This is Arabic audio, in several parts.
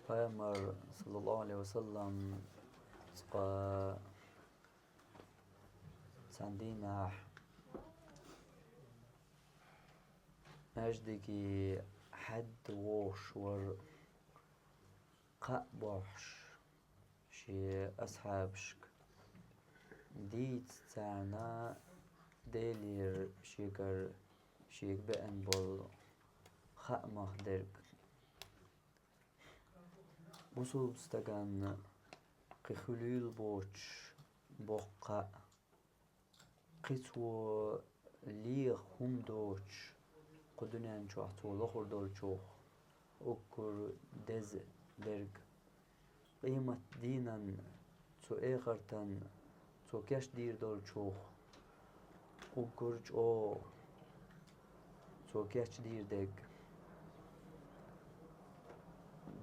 Peygamber sallallahu aleyhi ve sellem ska sandina مجدكي حد ووش ور قبوش شي أصحابشك ديت تاعنا ديلير شيكر شيك بأن بول خأمه درك بوصل بستغان قخليل بوش بوقع قطو ليغ هم دوش قدنان شوح تو لخور دول شوح أكر دز درج قيمة دينا تو إيغرتن تو كاش دير دول شوح أكر جو تو كاش دير دج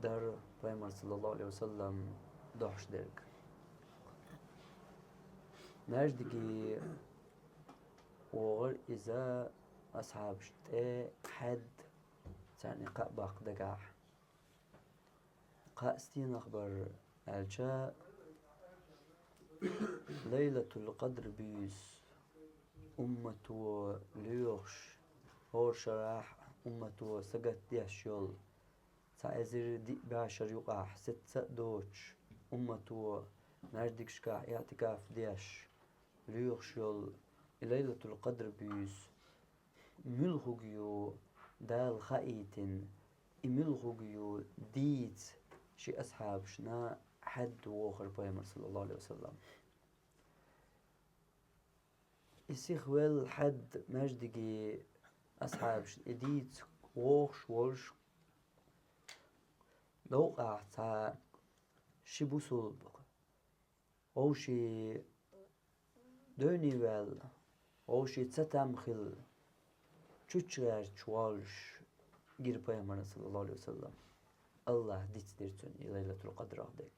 در پیامبر صلی الله علیه وسلم داشت درگ نجدگی وغر إذا أصحاب شتى حد يعني قبق دقاح قاستين أخبر الجاء ليلة القدر بيس أمة ليوش هور شراح أمة سقط ديشيول تعزير دي بعشر يقع ست دوش أمة نجدك شكا اعتكاف ديش ليوش يول ليلة القدر بيس ملغيو دال خايتن ملغيو ديت شي أصحاب شنا حد وآخر بيامر صلى الله عليه وسلم يسيخ ويل حد مجدقي أصحاب ديت ووش والش لو قاعتا شي بوصل أو شي دوني ويل أو شي تتمخل تشغر شوالش غير پیامبر صلی الله علیه وسلم الله دیتdirtun ليلة القدر عندك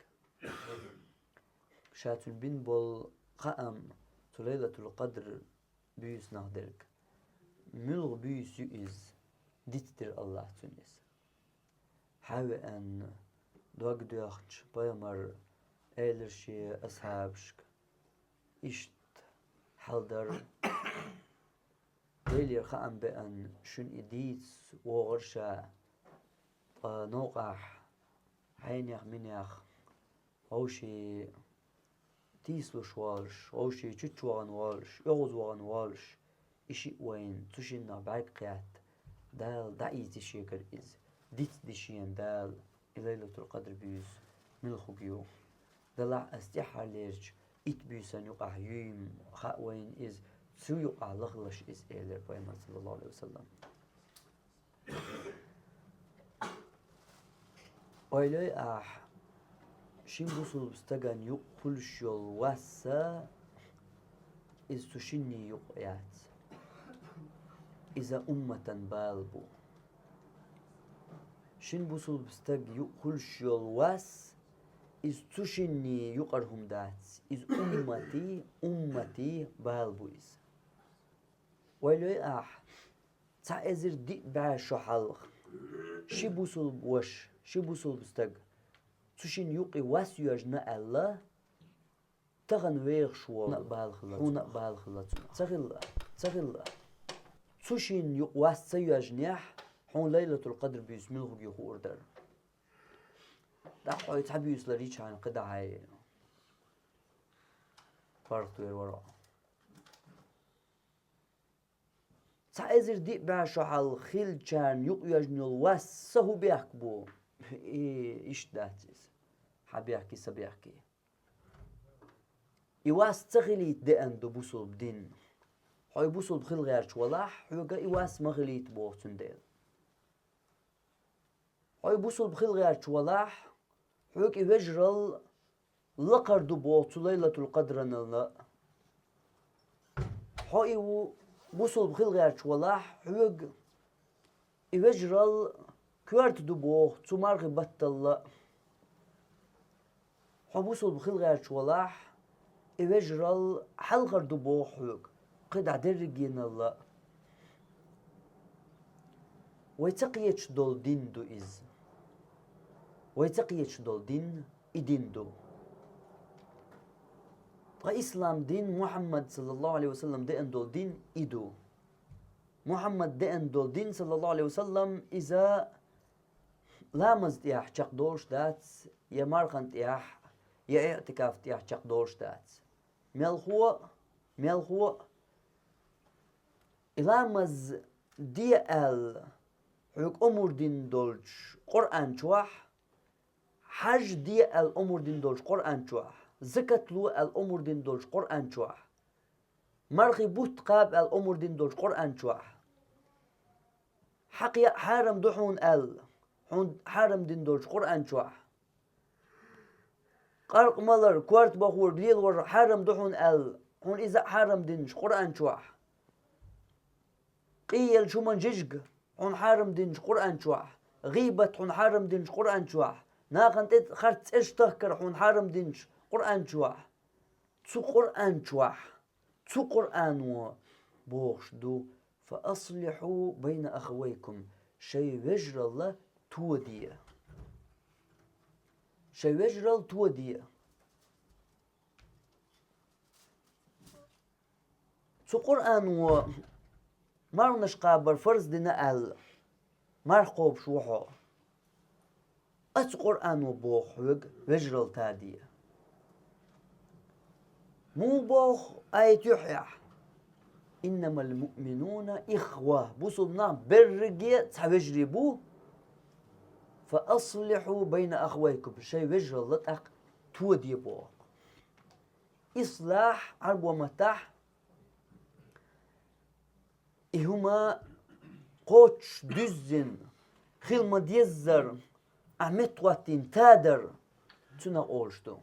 شاتون بين بول قام ليلة القدر büyüs nahderk mülg büyüsü iz dittir Allah tünis have en dogdöcht پیامبر elerşi ashabşk işt haldar ديلي خام بأن شن إديت وغرشة نوقح عينيخ منيخ أو شي تيسلو شوالش أو شي تشوان والش يغوز وان والش إشي وين تشينا بعد قيات دال دعيت الشيكر إز ديت ديشين دال ليلة القدر بيوس ملخوكيو دلع استيحة ليرج إت بيوسن يقع يوم خا وين إز سويق على خلش إز إيلر پیامبر صلی الله علیه وسلم أيلي شين بوصل بستغان يقول شول واسا إز تشيني يقيات إذا أمة بالبو شين بوصل بستغ يقول شول واس إز تشيني يقرهم دات إز أمتي بالبو إز ويلي تعزر دي بعشو حلق شي بوصل بوش شي بوصل بستغ تشين يقي واس يجنا الله تغن ويغ شو نقبال خلط تغل تشين يق واس يجنيح حون ليلة القدر بيسم الله يخور در دحو يتحب يسلريش عن قدعي فرق توير وراء تعزر دي بعشو حال خيل كان يجني الواسه بيحكبو إيش داتيز حبيحكي سبيحكي إيواس تغليت دي أندو بوصل بدين حي بوصل بخيل غير شوالح حيوغا إيواس مغليت بوغتن ديل حي بوصل بخيل غير شوالح حيوغا إيواجرل لقردو بوغتو ليلة القدر نلا حي بوصل بخيل غير شوالح حيوغا إيواجرل كوارت دبوغ تمارغ بطل حبوصل بخيل غير شوالح إيواجرل حلغر دبوغ حيوغ قد درجين الله ويتقيتش دول دين دو إز ويتقيش دول دين إدين دو إسلام دين محمد صلى الله عليه وسلم دين دول دين إدو محمد دين دول دين صلى الله عليه وسلم إذا لامز تياح شق دولش دات يا مارخن تياح يا اعتكاف تياح شق دولش دات ملخو لامز دي حق أمور دين دولش قرآن شواح حج دي الأمور دين دولش قرآن شواح زكاة لو الأمور دين دولش قرآن شواح مرخي بوت قاب الأمور دين دولش قرآن شواح حقي حارم دحون حون حارم دين دولش قرآن شواح قرق مالر كوارت بخور ديل ور حارم دحون حون إذا حارم دينش قرآن شواح قيل شو من جيجق حون حارم دينش قرآن شواح غيبة حون حارم دينش قرآن شواح ناقن خرت إيش تهكر حون حارم دينش قرآن شواح تو قرآن شواح تو قرآن بوخش دو فأصلحوا بين أخويكم شيء وجر الله توديه شيء وجر الله توديه تو قرآن مارنش قابر فرز دينا مارقوب شوحو أت قرآن بوخ وجر الله تاديه مو بوخ آية يحيى إنما المؤمنون إخوة بوصلنا برقية تحوجري بو فأصلحوا بين أخويكم شيء وجه الله تودي بو إصلاح عرب ومتاح إهما قوتش düzün خلما ديزر أحمد واتين تادر تنا أولشتو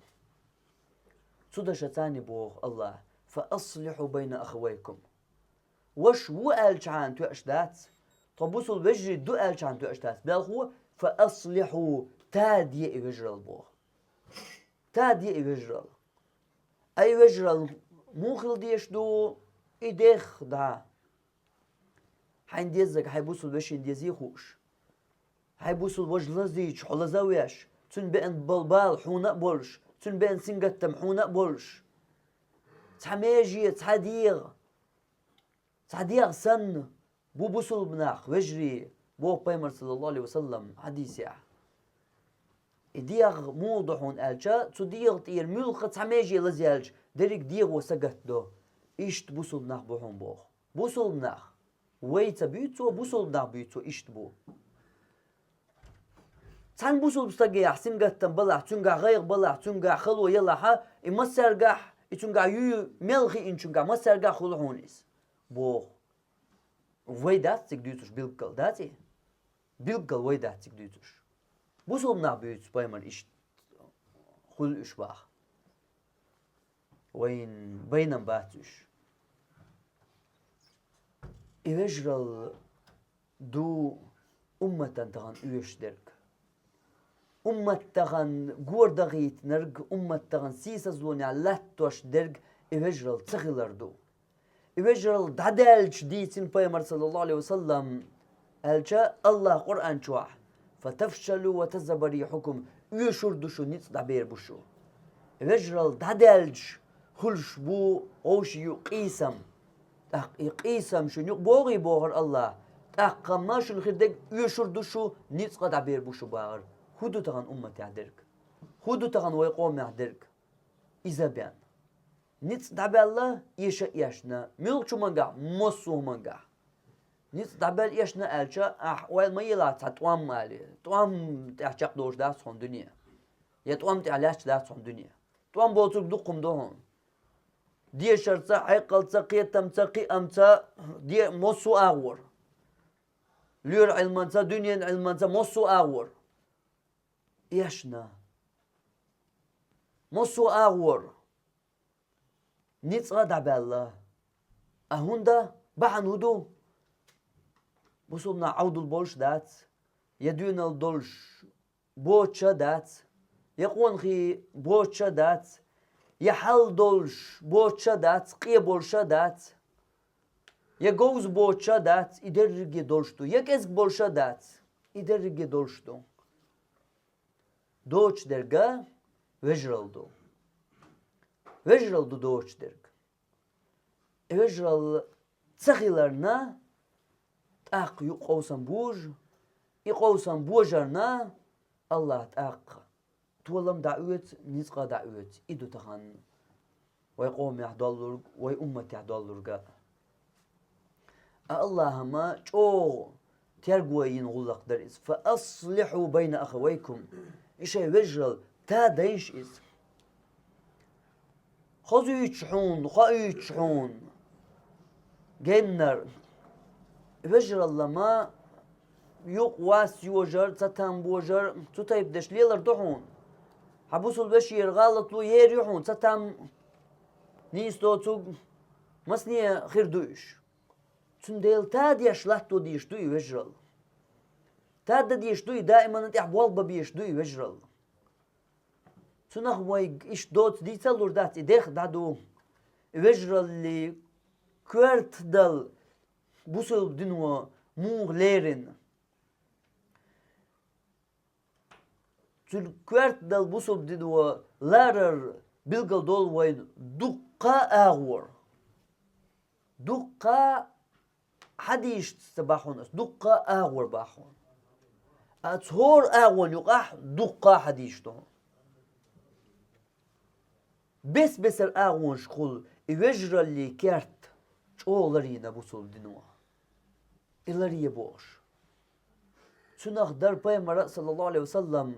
تدا شتاني بوخ الله فأصلحوا بين أخويكم وش وقالش تو أشتات طبوسوا الوجه دو قالش تو أشتات بل هو فأصلحوا تادي وجرال بوخ تادي وجرال أي وجرال موخل ديش دو إيديخ دا حين ديزك حيبوسوا الوجه ديزي خوش حيبوسوا الوجه لزيج حول زاوياش تن بين بلبال حونا بولش تن بين سنجتم حونا بولش تحميجي تعديغ سن بو بوصل بناخ وجري بو بيمر صلى الله عليه وسلم حديث يا ديغ موضحون ألجا تديغ تير ملخ تحميجي لزيالج دريك ديغ وسقت دو إشت بوصل بناخ بوحون بوخ بوصل بناخ ويتا بيوتو بوصل بناخ بيوتو إشت بو تان بوصل بستقيا حسين قتن بلع تنقع غير بلع تنقع خلو يلا ها إمسرقح إتنقع يو ملخي إنشنقع مسرقح خلوحونيس بوخ ويداتك ديوتوش بيلقل داتي بيلقل ويداتك ديوتوش بوصل بناخ بيوتو بايمر إشت خل إشباخ وين بينم باتوش إيجرال دو أمة تغن إيش درك أمة تغن جور دغيت نرج أمة تغن سيسا زلوني على توش درج إيجرال تغلر دو إيجرال دعدلش ديتين بيمر صلى الله عليه وسلم الجا الله قرآن شواح فتفشلوا وتذهب ريحكم يشور دشو نيت دعبير بشو إيجرال دعدلش خلش بو أوش يقيسم يقيسم شنو بوغي بوغر الله تقماش الخير دك يشور دشو نيت قد عبير بشو باغر خودو تغن أمة يعدرك خودو تغن ويقوم يعدرك إذا بيان نيت دعبي الله يشنا ملك منقع مصو منقع نيت دعبي يشنا ألشا أحوال ما يلا تتوام مالي توام تحشق دوش داس صون دنيا يتوام تعلاش داس صون دنيا توام بوتوك دقم دوهون دي شرطة حيقلتا قيتمتا قيامتا دي مصو أغور لير علمانتا دنيا علمانتا مصو أغور يشنا مصو أغور نيت غدا بالله أهوندا بحن هدو بصوبنا عود البولش دات يدون الدولش بوتشا دات يقون خي بوتشا دات يحل دولش بوتشا دات قي بولشا دات يجوز بوتشا دات يدرج دولشتو يكسك بولشا دات يدرج دولشتو دوش درجة وجرالدو دوش درج وجرال تخيلرنا تاق يقوسن بوج يقوسن بوجرنا الله تاق تولم دعوت نزقى دعوت إدو تخن ويقوم يحضلرق ويأمة يحضلرق اللهم جو ترجوين غلق درس فأصلحوا بين أخويكم إيش وجرال تا ديش إز خذوا يتشحون جنر وجرال لما يقواس يوجر تتم بوجر تطيب دش ليلر دحون حبوسوا البشير غلط له يريحون تتم نيستو تسوق مسنية خير دوش تنديل تاد يشلحتو ديش دوي وجرال تاد ديش دوي دائما انت احوال بيش دوي وجرال تنخ ويق ايش دوت دي تلور دات ايديخ دادو وجرال اللي كورت دل بوسل دنوا مو ليرن كورت دل بوسل دنوا لارر بلغل دول وين دقا اغور دقا حديش تباحون دقا اغور باحون اتهور اغون يقح دقا حديش دون بس اغون شخول يوجر اللي كرت شولرينا بوصل دنوا إلاري بوش سنخ در پیامبر صلى الله عليه وسلم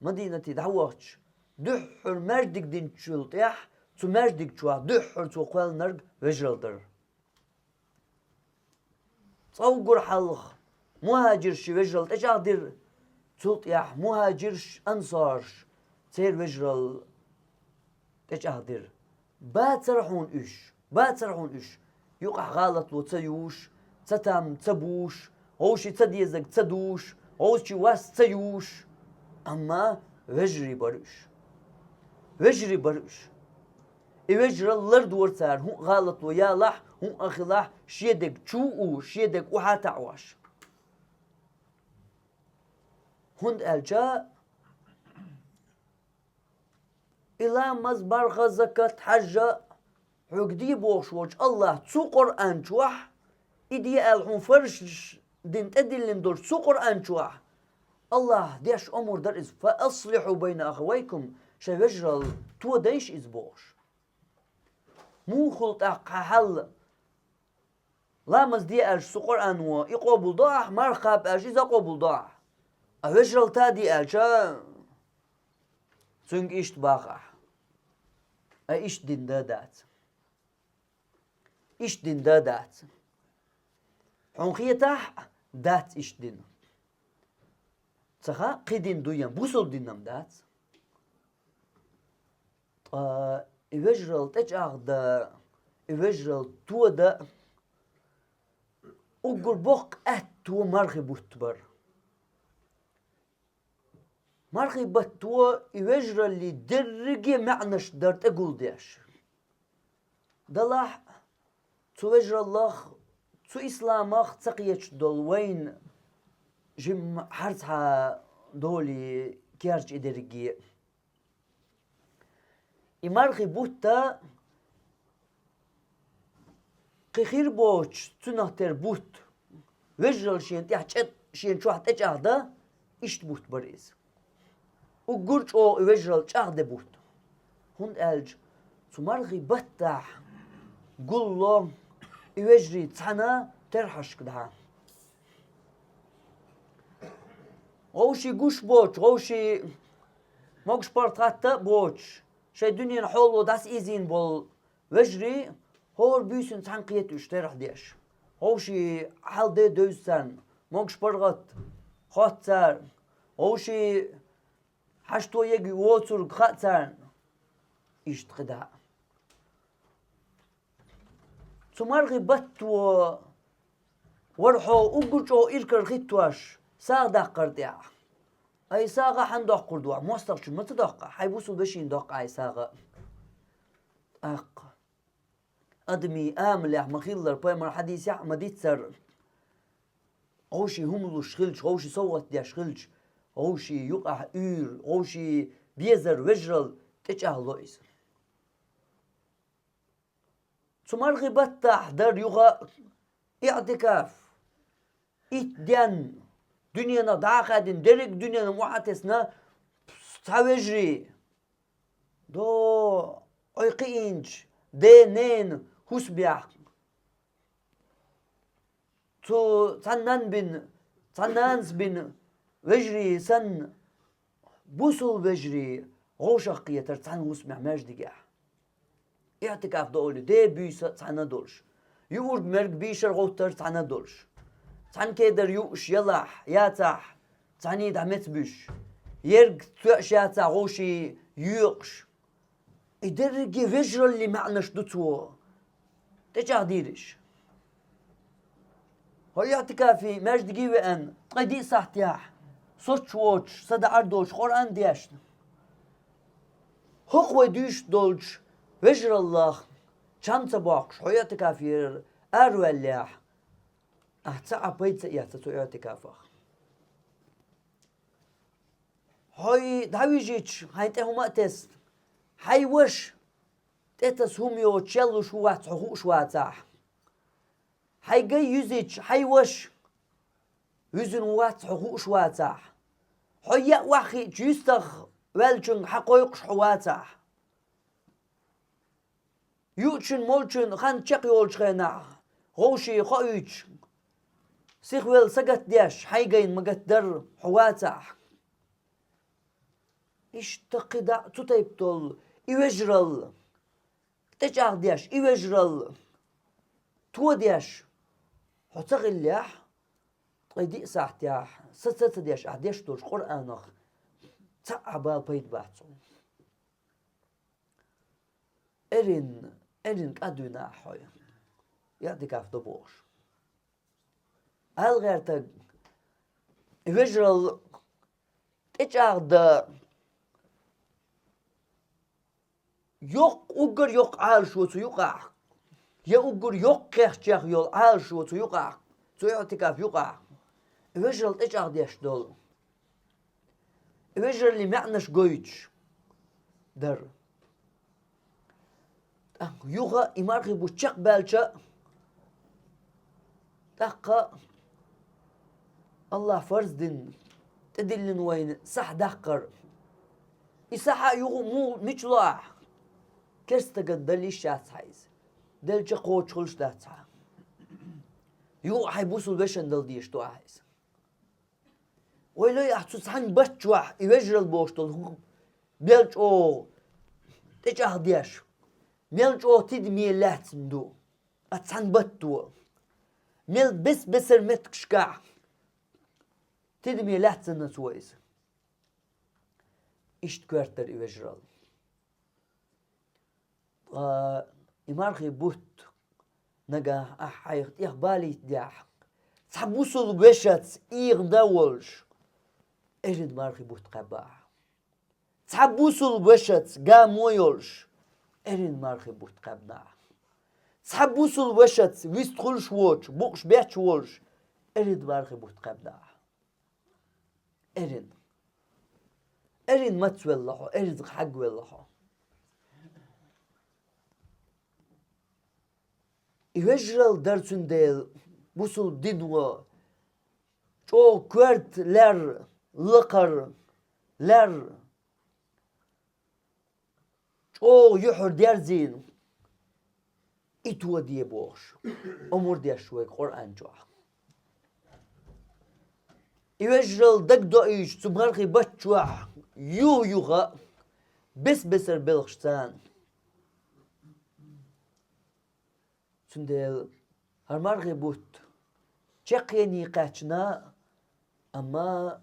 مدينة دعوتش دحر مردك دين تشلتيح تو مردك تشوا دحر تو قال نرج وجر در تصور حلق مهاجرش وجرل تجادر تلتيح مهاجرش أنصارش تير وجرل تجادر باترحون إش يقع غلط وتسيوش تتم تبوش هوشي تديزك تدوش هوشي واس تيوش أما وجري برش وجر اللرد ورتار هو غلط ويا لح هو أخلاح شيدك تشوو شيدك وحاتعواش هند الجاء إلى مزبر غزكت حجة عقدي بوشوش الله تسو قرآن شوح إدي الحون فرش دين تدلين دور تسو قرآن شوح الله ديش أمور در إز فأصلحوا بين أخويكم شوجرل تو ديش إز بوش مو خلط حل لا مزدي أج سو قرآن و يقبل ضاح مرخب أج إذا قبل ضاح أوجرل تادي أجا سنگ إشت باقع إيش دين دادات إيش دين دادات حنخيتح دات إيش دين تخا قيدين دويان بوصل دينام دات إوجرل تجاغ دا إوجرل تو دا أقر بوق تو مرخي بوتبر مرخي بتو إوجرل اللي درجي معنش درت أقول ديش دلاح تو وجر الله تو إسلامخ تقيتش دول وين جم حرتها دولي كيرج إدرجي إمارخي بوتا قخير بوش تنهتر بوت وجرل شين تحت شين شو حتى جهدا إشت بوت بريز وقرش أو وجرل جهدا بوت هند ألج تمارخي بتاح قول له يوجري تحنا ترحش كده غوشي قوش بوش غوشي موقش بارتغاتا بوش شي دنيا نحولو داس إيزين بول وجري هور بيسن تحنقيت اشترح ديش غوشي حال دي دوستان موقش بارغت خاتسار غوشي حشتو يجي ووتر خاتسان إشت قدا سمارغي بطو ورحو أقرشو إلكر خيتواش ساغ داقر ديا أي ساغا حن داقر دوا موستقش ما تداقا حيبوسو بشين داقا أي ساغا أق أدمي آمل يا مخيلر بايمر حديث يا مديت سر غوشي هملو شغلش غوشي صوت ديا شغلش هوشي يقع هوشي بيزر وجرل تجاه لويس تمرغي بتح در يغا اعتكاف اتدن دنيانا داخدين درك دنيانا معتسنا تاوجري دو ايقينج دينين هسبيح تو تنانس بن وجري سن بوسل وجري غوشقية ترتان هسمع مجدقح اعتكاف دولي دي بيس تانا دولش يورد مرق بيشر غوتر تانا دولش تان كيدر يوش يلح ياتح تاني دعمت بيش يرق توش ياتح غوشي يوقش يدرقي فجر اللي معناش دوتو تجاه ديرش هاي اعتكافي مجدقي وان قدي ساحتياح صوت ووش صدع أردوش قرآن دياش هقوة ديش دولش وجر الله شمس باقش هاي اعتكافي أرواليح أحتسع بيت سيئة تو اعتكافه هاي داويجيتش هاي تهما تست هاي وش تتس هميو تشلو شوات حقوق شواتاح هاي جاي يزيتش هاي وش يزن وات حقوق شواتاح هاي واخي جيستخ والجن حقوق شواتاح يوتشن مولشن خان تشقي ولشخنا غوشي خايتش سيخويل سقط دياش هاي جاين مقدر حواتاح اشتقدا تطيبتول يوجرل تجاه دياش يوجرل تو دياش حتغليح قيدي ساعتياح ست دياش عديش دولش قرآنخ تعبا بيت بحثو إرين قدونا حويا يعطيك عفدو بوش هل غيرتك يوجرل تجاه دا yok ugur yok al şu tu yuqa ya ugur yok qex yol al şu tu yuqa tu i'tikaf yuqa وجر الإجار ديش دول وجر اللي معناش قويتش در يوغا إمارغي بوشق بالشا تاقا الله فرز دين تدلن وين صح دقر إساحة يوغو مو مجلاح كرستقد دلي الشات حيز دل جقوش خلش داتها يو حيبوسو البشن دل ديش تو حيز ويلو يحسو سحن بچوح يوجر البوش دل بيلج او تجاه ديش ميلج او تدمي لاتم دو اتسحن بطو ميل بسر متكشكا تدمي لاتم نتويز اشت كوارتر يوجرال إمارخي بوت نجا أحيخ إخبالي دياح تحبوسو البشت إيغ دولش إرد مارخي بوت قباح تحبوسو البشت قام ويولش إرد مارخي بوت قبناح تحبوسو البشت ويستخلش ووش بوش بيتش ووش إرد مارخي بوت قبناح إرد متوى الله إرد حق الله يوجرل درسون ديل بوسل دينوا جو كورت لر لقر لر جو يحر ديرزين إتوا دي بوش أمور دي شوي قرآن جوا يوجرل دق دقيش تمرخي بتشوا يوغا بسر بلغشتان سندل هرمارغي بوت چقيني قاچنا اما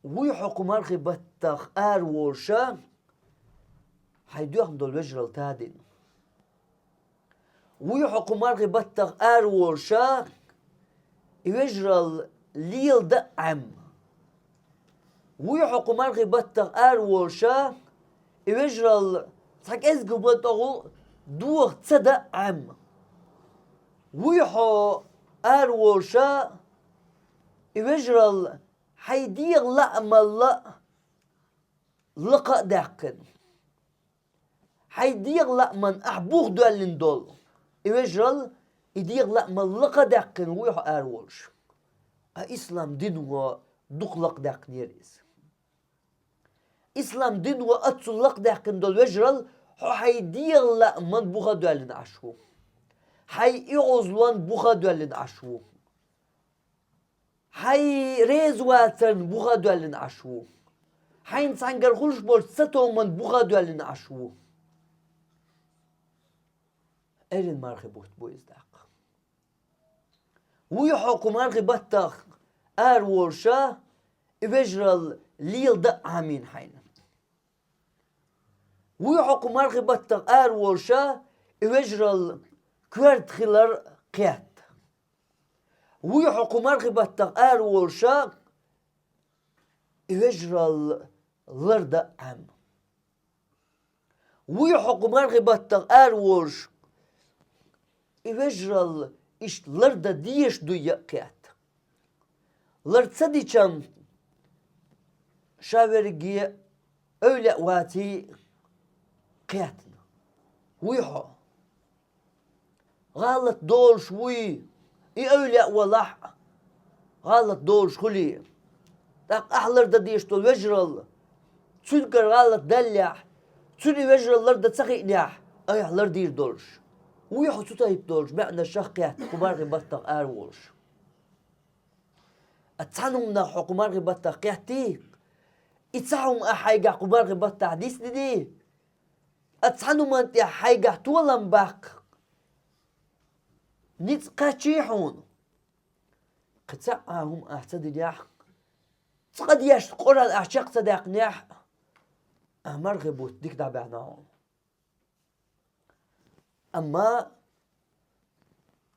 وي حكومارغي بطخ ورشا حيدوهم دول وجرل تادين وي حكومارغي بطخ ورشا يوجرل ليل دعم وي حكومارغي بطخ ورشا يوجرل تاك ازغو بطغو دوغ تصدق عم ويحو ورشا يوجرل حيدير لأمل لقى داقن حيدير لأمن أحبوغ دولن دول يوجرل يدير لأمل لقى داقن ويح أرولش إسلام دينوا دقلق داقن يريز إسلام دينوا أتسلق داقن دول يوجرل حيدير لأمن بوغا دولن عشو حي إغزلان بوغا دولن عشو حي ريزواتن بوغا دولن عشو حين سانجر خلش بول ستو من بوغا دولن عشو إيرين مارخي بوت بويزداق ويحكم مارخي بطخ ورشا إفجرال ليل دق عامين حين ويحكم مارخي بطخ ورشا إفجرال كورت خلال قيات ويحكم مارخي بطخ ورشا إفجرال لرد عام ويحكم مارخي بطخ ورش إفجرال إش لرد ديش دو يقيات لرد سديشان شاورجي أولى واتي قياتنا ويحو غلط دول شوي أولى ولح غلط دول شخلي تاق أحلر دا ديش دول وجرل تنكر غلط دلح تني وجرل لرد تسخي ناح أي أحلر دير دولش ويحو تطيب دولش معنى الشخيات كبارغي بطق أرولش أتسانهم حكومارغي بطق قياتي إتساهم أحايقا كبارغي بطق ديس دي أتسانهم أنت أحايقا تولم باق نتقاتشيحون قتاعهم أحتدي ناح تقد ياش قرى الأعشاق صداق ناح أمارغي بوت ديك دابعناهم أما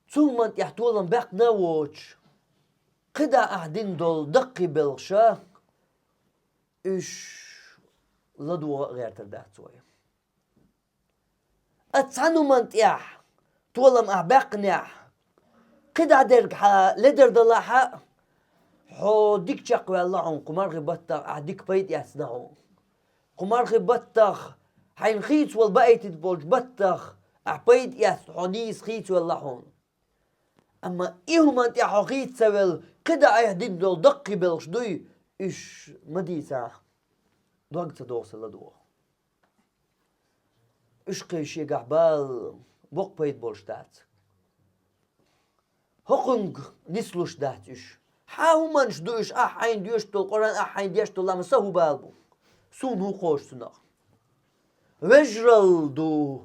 ثم أنت يحتولن باق ناووش قدا أحدين دول دقي بالغشا إش لدو غير تردات سوية أتسانو منتياح تولم أحباق نياح قدا درك حا لدر دلاحا حو ديك شاقوي اللهم قمارغي بطخ أحديك بيت ياسناهم قمارغي بطخ حين خيط والبقيت تبولج بطخ أحبيت ياس حونيس خيط واللحون أما إيهم أنت حقيت سوال قدا أيهدين دول دقي بلش دوي إش مديسة دوغت دوغس لدوغ إش قيشي قحبال بوق بيت بولش دات هقنق نسلوش دات إش حاومانش دوش أحين ديوش دول قرآن أحين ديوش دول لما سهو بالبو سون هو خوش سناخ وجرل دو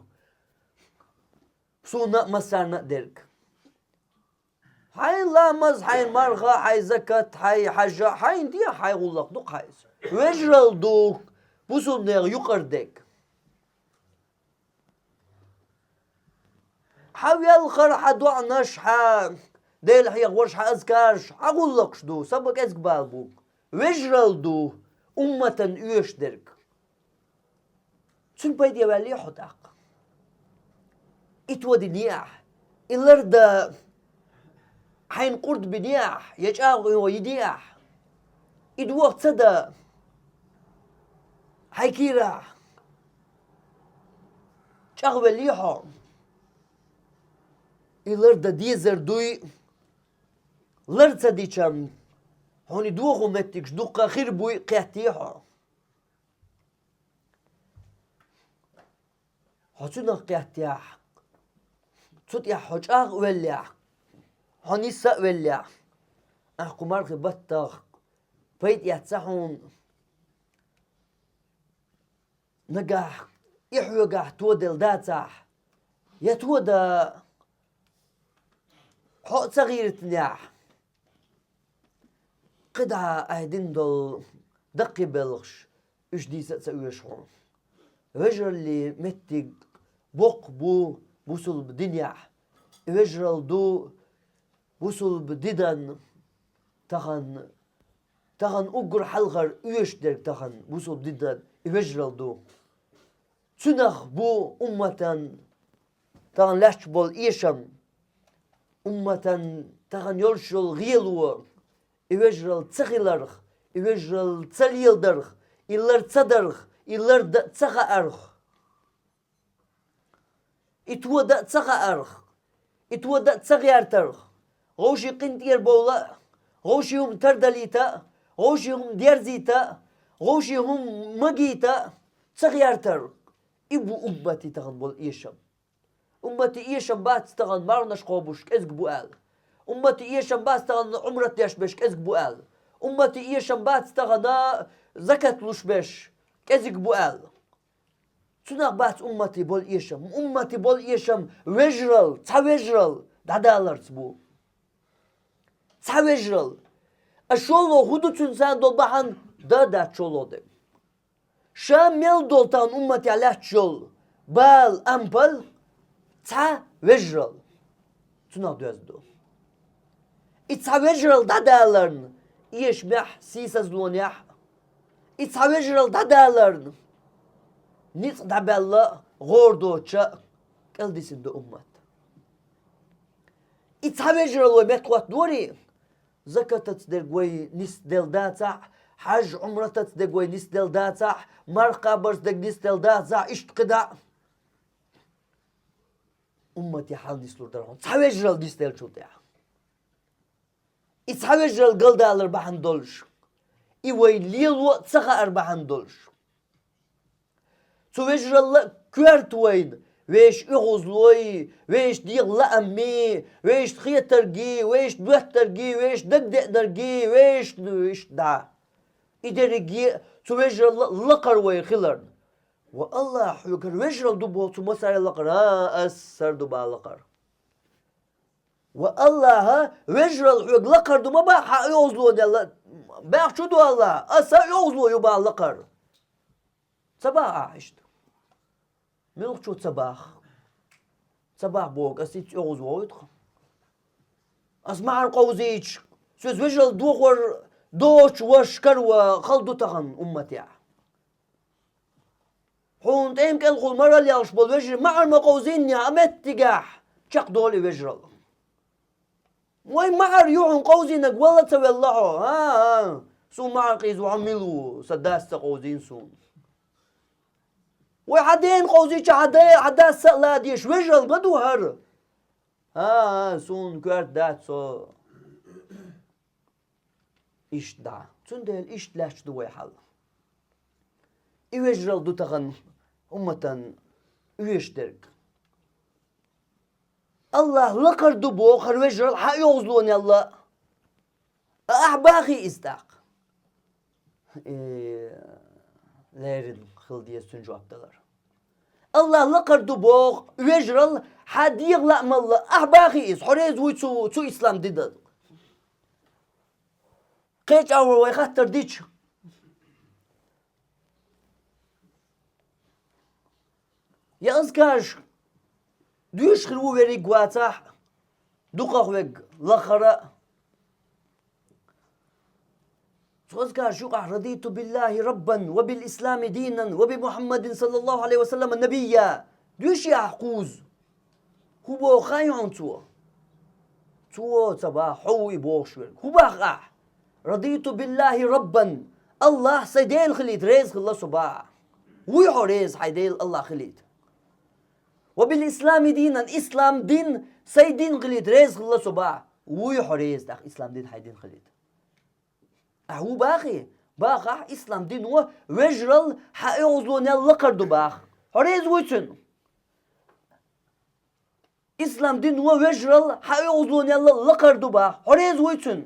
سونا مسارنا درك حين لامز حين مرغة حين زكاة حين حجة حين دي حين غلق دوك حيز وجرل دوك بوسو نيغ يقردك حاوي الخر حدوع نشحا ديل حيغ ورش حأذكارش حغلقش دو سبك ازق بالبوك وجرل دو أمة يوش درك سن بايد يوالي حداق اتودي نياح الارد حين قرد بنياح يجاغ ويدياح ادوغ صدا حيكيرا شاغ بليحو الارد ديزر دوي لرد صدي شام هوني دوغو متكش دوقا خير بوي قياتيحو هاتونا قياتيح صوت يا حجاغ ولع هنيسا ولع أحكو مارغي بطخ بيت يتسحون نجاح يحوجح تودل داتح يتودا حق صغيرة نياح قدعة أهدين دول دقي بلغش إش دي سأسويشون رجل اللي متق بوق بو بوصل بدنيا رجل دو بوصل بددن تخن أجر حلغر يشتر تخن بوصل بددن رجل دو سنخ بو أمة تخن لاش بول إيشم أمة تخن يرشل غيلو يوجرل تخيلرخ يوجرل تليل درخ يلر تصدرخ يلر تخا أرخ يتودا تخا أرخ يتودا تغير ترخ غوشي قنتير بولا غوشي هم تردليتا غوشي هم ديرزيتا غوشي هم مجيتا تغير ترخ إبو أمتي تغنبول إيشم أمتي إيشم بات تغن مارنش قوبوش كزق بوال أمتي إيشم بات تغن عمرة يشبش كزق بوال أمتي إيشم بات تغن زكاة لشبش كزق بوال تناق بات أمتي بول إيشم أمتي بول إيشم وجرل تاوجرل دادالر تبو تاوجرل أشولو هدو تنسان دول بحن دادا شولو دم شامل دولتان أمتي على شول بال أمبل تاوجرل تناق دوزدو إتاوجرل دادالرن إيشمح سيسازلونيح إتاوجرل دادالرن نيت دبلا غوردوتشا كالديسين دو أمت إتهاجر لو متقوت دوري زكاة تدقوي نس دل داتا حج عمرة تدقوي نس دل داتا مرقى برز دق نس دل داتا إشتقدا أمتي حال نسلور درهون إتهاجر نس دل شوتيا إتهاجر قلدا الأربعان دولش إيوين ليلو تسخى أربعان دولش توجرل كوارتوين ويش إغزلوي ويش ديغ لأمي ويش تخيترجي ويش دوحترجي ويش دقدقدرجي ويش دا إدرجي توجرل لقروي خلر والله حيوكر وجرل دبو تمسار لقر أسر دبا لقر والله وجرل حيوك لقر دما باح يغزلو ديال باح شو دو الله أسر يغزلو يبا لقر صباح عشت ملك شو صباح بوك أسيت يغوز ويدخل أسمع القوزيج سوز وجل دوغور دوش وشكر وخلدو تغن أمتي حون تيم كالخل مرة اللي أشبال وجل مع المقوزين يا أمت تجاح شق دولي وجل وين مع ريوحن قوزينك والله تسوي الله ها سو مع قيز وعملوا سداس قوزين سون وحدين قوزيش حدا سألا ديش وجل بدوهر سون كارت دات سو إيش دا تندل إيش لاش دوي حل إيوجرل دو تغن أمتن إيش درك الله لقر دبو خر وجرل حق يغزلون يلا أحباخي استاق ليرن خلدية سنجو عبدالر الله لقر دبوغ ويجرل حديغ لأمل أحباخي إس حريز ويتسو إسلام ديدد قيش أول ويخطر ديش يا أزكاش دوش خلو وري قواتح دوقاق ويق لخرا سوزكار شوقع رضيت بالله ربا وبالإسلام دينا وبمحمد صلى الله عليه وسلم النبيا دوش يحقوز هو بو خايعون تو صباح حوي بوشور هو باقع رضيت بالله ربا الله سيدين خليت ريز الله صباح ويحو ريز حيديل الله خليت وبالإسلام دينا إسلام دين سيدين خليت ريز الله صباح ويحو ريز داخ إسلام دين حيدين خليت هو باقي باقع إسلام دين هو وجرل حيوزلون يلقردو باق هريز ويتن إسلام دين هو وجرل حيوزلون يلقردو باق هريز ويتن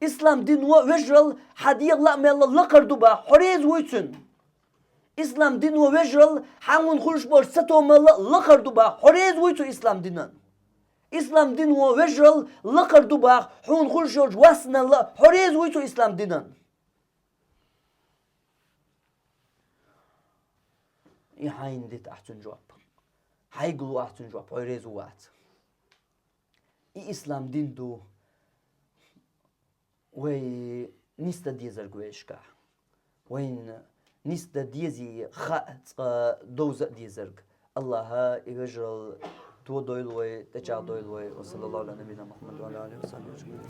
إسلام دين هو وجرل حديق لأم يلقردو باق هريز ويتن إسلام دين هو وجرل حمون خلش بور ستو ملقردو باق هريز ويتن إسلام دينان إسلام دين هو وجرل لقر دباغ حون خلشوج واسنا الله حريز ويتو إسلام دينان يحاين ديت أحسن جواب حيقلو أحسن جواب حريز وات إسلام دين دو وي نستا ديزر قويشكا وين نستا ديزي خاط دوزة ديزرق الله يجرل تو دويل وي تجا دويل وي وصلى الله على نبينا محمد وعلى اله وصحبه اجمعين